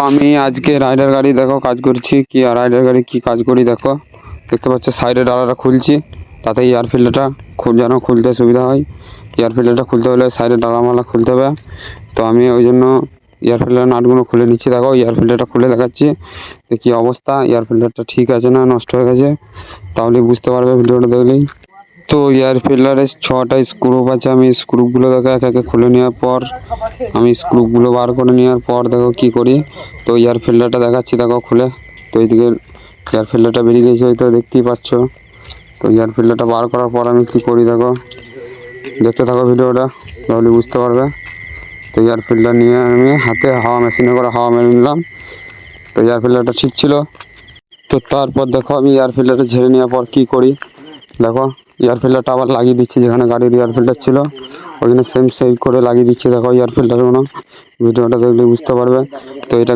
আমি আজকে রাইডার গাড়ি দেখো কাজ করছি কি আর রাইডার গাড়ি কি কাজ করি দেখো। দেখতে পাচ্ছ সাইডে ডালাটা খুলছি, তাতে এয়ার ফিল্টারটা যেন খুলতে সুবিধা হয়। এয়ার ফিল্টারটা খুলতে হলে সাইডে ডালামালা খুলতে হবে। তো আমি ওই জন্য এয়ার ফিল্টার নাটগুলো খুলে নিচ্ছি। দেখো এয়ার ফিল্টারটা খুলে দেখাচ্ছি যে কী অবস্থা, এয়ার ফিল্টারটা ঠিক আছে না নষ্ট হয়ে গেছে, তাহলে বুঝতে পারবে ভিডিওটা দেখলেই। তো এয়ার ফিল্টারের 6টা স্ক্রু আছে, আমি স্ক্রুগুলো দেখো এক একে খুলে নেওয়ার পর আমি স্ক্রুগুলো বার করে নেওয়ার পর দেখো কি করি। তো এয়ার ফিল্টারটা দেখাচ্ছি দেখো খুলে। তো এইদিকে এয়ার ফিল্টারটা বেরিয়ে গেছে, হয়তো দেখতেই পাচ্ছ। তো এয়ার ফিল্টারটা বার করার পর আমি কি করি দেখো, দেখতে থাকো ভিডিওটা তাহলে বুঝতে পারবে। তো এয়ার ফিল্টার নিয়ে আমি হাতে হাওয়া মেশিনে করে হাওয়া মেরে নিলাম। তো এয়ার ফিল্টারটা ঠিক ছিল। তো তারপর দেখো আমি এয়ার ফিল্টারটা ঝেড়ে নেওয়ার পর কি করি দেখো, এয়ার ফিল্টারটা আবার লাগিয়ে দিচ্ছি যেখানে গাড়ির এয়ার ফিল্টার ছিল ওইখানে সেম করে লাগিয়ে দিচ্ছি দেখো এয়ার ফিল্টারগুলো। ভিডিওটা দেখলে বুঝতে পারবে। তো এটা